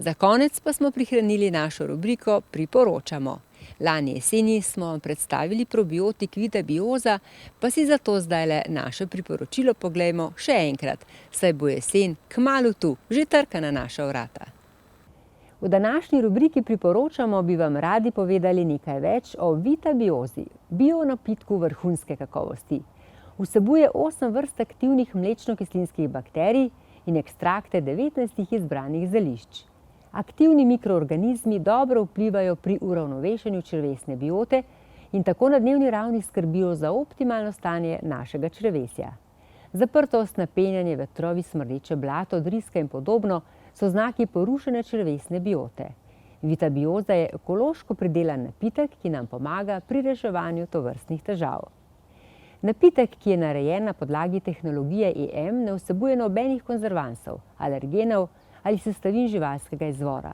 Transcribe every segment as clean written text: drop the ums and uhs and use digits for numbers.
Za konec pa smo prihranili našo rubriko Priporočamo. Lani jeseni smo vam predstavili probiotik Vitabioza, pa si zato zdajle naše priporočilo poglejmo še enkrat, saj bo jesen kmalu tu, že trka na naša vrata. V današnji rubriki Priporočamo bi vam radi povedali nekaj več o Vitabiozi, bio napitku vrhunske kakovosti. Vsebuje 8 vrst aktivnih mlečno-kislinskih bakterij in ekstrakte 19 izbranih zelišč. Aktivni mikroorganizmi dobro vplivajo pri uravnovešenju črevesne biote in tako na dnevni ravni skrbijo za optimalno stanje našega črevesja. Zaprtost, napenjanje, vetrovi, smrdeče blato, driska in podobno so znaki porušene črevesne biote. Vitabioza je ekološko pridelan napitek, ki nam pomaga pri reševanju tovrstnih težav. Napitek, ki je narejen na podlagi tehnologije EM, ne vsebuje nobenih konzervansov, alergenov ali sestavin živalskega izvora.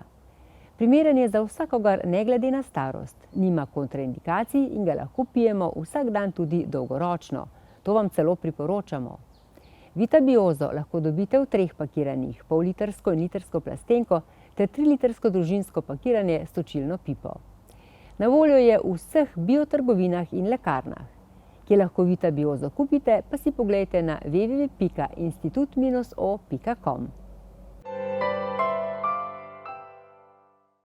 Primeren je za vsakogar ne glede na starost, nima kontraindikacij in ga lahko pijemo vsak dan tudi dolgoročno. To vam celo priporočamo. Vitabiozo lahko dobite v 3 pakiranjih, pol-litrsko in litrsko plastenko ter 3-litrsko družinsko pakiranje s točilno pipo. Na voljo je v vseh biotrgovinah in lekarnah. Kje lahko Vitabiozo kupite, pa si poglejte na www.institut-o.com.